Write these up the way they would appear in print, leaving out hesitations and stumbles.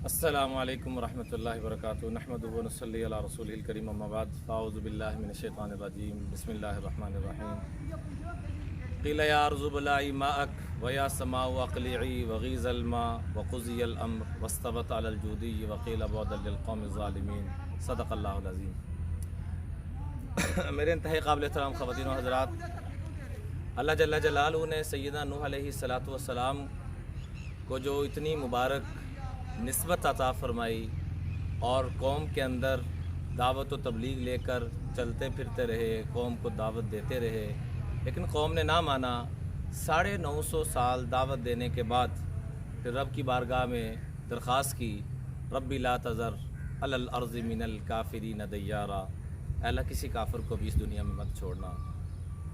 السلام علیکم ورحمۃ اللہ وبرکاتہ نحمدہ و نصلی علی رسول الکریم اما بعد فاعوذ باللہ من الشیطان الرجیم بسم اللہ الرحمن الرحیم قیل یا ارض بلعی ماءک ویا سماء اقلعی وغیض الماء وقضی الامر واستوت علی الجودی وقیل بعدا للقوم الظالمین صدق اللہ العظیم۔ میرے انتہائی قابل احترام خواتین و حضرات، اللہ جل جلالہ نے سیدنا نوح علیہ السلام کو جو اتنی مبارک نسبت عطا فرمائی اور قوم کے اندر دعوت و تبلیغ لے کر چلتے پھرتے رہے، قوم کو دعوت دیتے رہے، لیکن قوم نے نہ مانا۔ 950 سال دعوت دینے کے بعد پھر رب کی بارگاہ میں درخواست کی، ربی لا تذر علی الارض من الکافرین دیارا، اے اللہ کسی کافر کو بھی اس دنیا میں مت چھوڑنا۔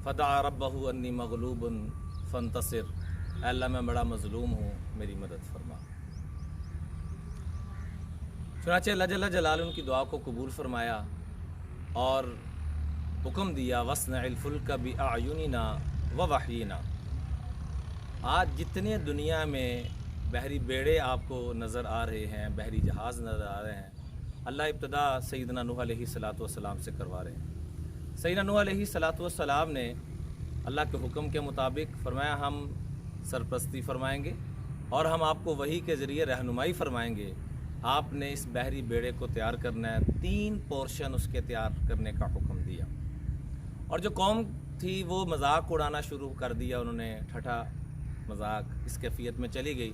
فدعا ربہ انی مغلوب فانتصر، اے اللہ میں بڑا مظلوم ہوں، میری مدد فرما۔ چنانچہ اللہ جل جلالہ ان کی دعا کو قبول فرمایا اور حکم دیا وَاصْنَعِ الْفُلْكَ بِأَعْيُنِنَا وَوَحْيِنَا۔ آج جتنے دنیا میں بحری بیڑے آپ کو نظر آ رہے ہیں، بحری جہاز نظر آ رہے ہیں، اللہ ابتدا سیدنا نوح علیہ السلام سے کروا رہے ہیں۔ سیدنا نوح علیہ السلام نے اللہ کے حکم کے مطابق فرمایا ہم سرپرستی فرمائیں گے اور ہم آپ کو وحی کے ذریعے رہنمائی فرمائیں گے۔ آپ نے اس بحری بیڑے کو تیار کرنا ہے، 3 پورشن اس کے تیار کرنے کا حکم دیا، اور جو قوم تھی وہ مذاق اڑانا شروع کر دیا، انہوں نے ٹھٹھا مذاق اس کیفیت میں چلی گئی۔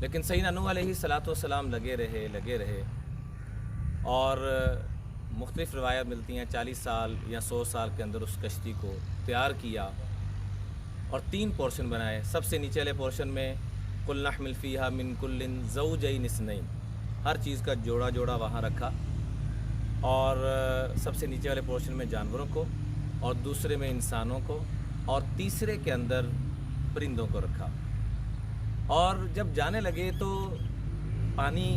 لیکن سیدنا نوح علیہ السلام لگے رہے اور مختلف روایت ملتی ہیں 40 سال یا 100 سال کے اندر اس کشتی کو تیار کیا اور 3 پورشن بنائے۔ سب سے نیچے والے پورشن میں قُلْ نَحْمِلْ فِيهَا مِن كُلٍّ زَوْجَيْنِ اثْنَيْنِ، ہر چیز کا جوڑا وہاں رکھا، اور سب سے نیچے والے پورشن میں جانوروں کو، اور دوسرے میں انسانوں کو، اور تیسرے کے اندر پرندوں کو رکھا۔ اور جب جانے لگے تو پانی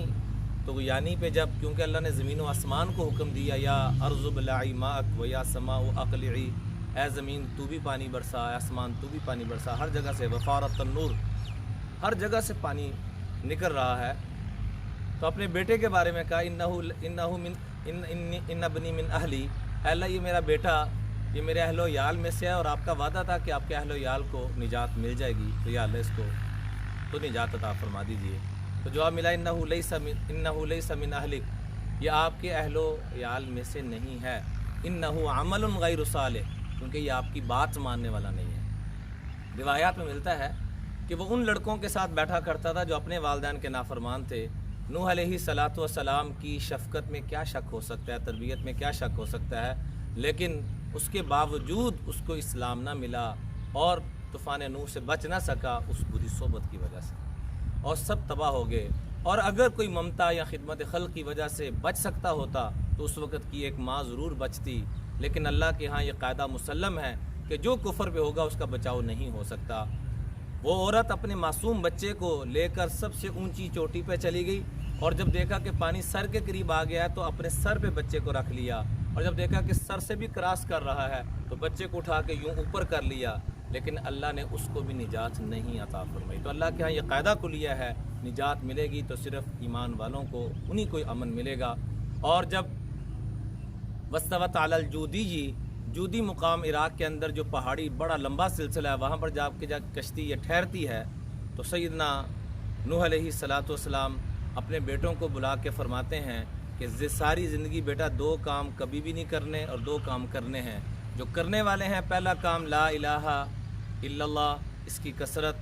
طغیانی پہ جب، کیونکہ اللہ نے زمین و آسمان کو حکم دیا یا ارض ابلعی ماءک و یا سماء اقلعی، اے زمین تو بھی پانی برسا، اے آسمان تو بھی پانی برسا، ہر جگہ سے وفارت النور، ہر جگہ سے پانی نکل رہا ہے۔ تو اپنے بیٹے کے بارے میں کہا ان ابنی من اہلی، اے اللہ یہ میرا بیٹا یہ میرے اہل و عیال میں سے ہے، اور آپ کا وعدہ تھا کہ آپ کے اہل و عیال کو نجات مل جائے گی، تو یا اللہ اس کو تو نجات عطا فرما دیجیے۔ تو جواب ملا انہ لیس من اہلک، یہ آپ کے اہل و عیال میں سے نہیں ہے، انہ عمل غیر صالح، کیونکہ یہ آپ کی بات ماننے والا نہیں ہے۔ روایات میں ملتا ہے کہ وہ ان لڑکوں کے ساتھ بیٹھا کرتا تھا جو اپنے والدین کے نافرمان تھے۔ نوح علیہ السلام کی شفقت میں کیا شک ہو سکتا ہے، تربیت میں کیا شک ہو سکتا ہے، لیکن اس کے باوجود اس کو اسلام نہ ملا اور طوفان نوح سے بچ نہ سکا اس بری صحبت کی وجہ سے، اور سب تباہ ہو گئے۔ اور اگر کوئی ممتا یا خدمت خلق کی وجہ سے بچ سکتا ہوتا تو اس وقت کی ایک ماں ضرور بچتی، لیکن اللہ کے ہاں یہ قاعدہ مسلم ہے کہ جو کفر پہ ہوگا اس کا بچاؤ نہیں ہو سکتا۔ وہ عورت اپنے معصوم بچے کو لے کر سب سے اونچی چوٹی پہ چلی گئی، اور جب دیکھا کہ پانی سر کے قریب آ گیا ہے تو اپنے سر پہ بچے کو رکھ لیا، اور جب دیکھا کہ سر سے بھی کراس کر رہا ہے تو بچے کو اٹھا کے یوں اوپر کر لیا، لیکن اللہ نے اس کو بھی نجات نہیں عطا فرمائی۔ تو اللہ کے ہاں یہ قاعدہ کلیہ ہے، نجات ملے گی تو صرف ایمان والوں کو، انہی کو امن ملے گا۔ اور جب واستوت علی الجودی، جودی مقام عراق کے اندر جو پہاڑی بڑا لمبا سلسلہ ہے، وہاں پر جب کشتی یہ ٹھہرتی ہے تو سیدنا نوح علیہ السلام اپنے بیٹوں کو بلا کے فرماتے ہیں کہ ساری زندگی بیٹا 2 کام کبھی بھی نہیں کرنے، اور 2 کام کرنے ہیں جو کرنے والے ہیں۔ پہلا کام لا الہ الا اللہ، اس کی کثرت،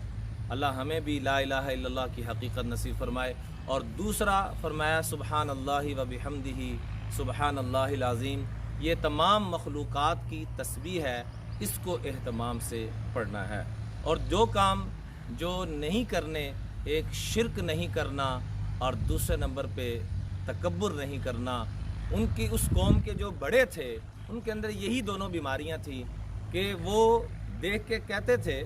اللہ ہمیں بھی لا الہ الا اللہ کی حقیقت نصیب فرمائے، اور دوسرا فرمایا سبحان اللہ و بحمدہ سبحان اللہ العظیم، یہ تمام مخلوقات کی تسبیح ہے، اس کو اہتمام سے پڑھنا ہے۔ اور جو کام جو نہیں کرنے، ایک شرک نہیں کرنا اور دوسرے نمبر پہ تکبر نہیں کرنا۔ ان کی اس قوم کے جو بڑے تھے ان کے اندر یہی دونوں بیماریاں تھیں کہ وہ دیکھ کے کہتے تھے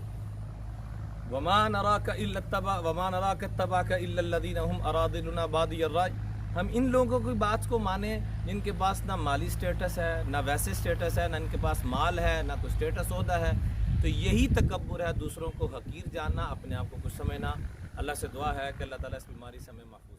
وَمَا نَرَاكَ اتَّبَعَكَ إِلَّا الَّذِينَ هُمْ أَرَاذِلُنَا بَادِيَ الرَّأْيِ، ہم ان لوگوں کی بات کو مانیں جن کے پاس نہ مالی سٹیٹس ہے، نہ ویسے سٹیٹس ہے، نہ ان کے پاس مال ہے، نہ کوئی سٹیٹس عہدہ ہے۔ تو یہی تکبر ہے، دوسروں کو حقیر جاننا، اپنے آپ کو کچھ سمجھنا۔ اللہ سے دعا ہے کہ اللہ تعالیٰ اس بیماری سے ہمیں محفوظ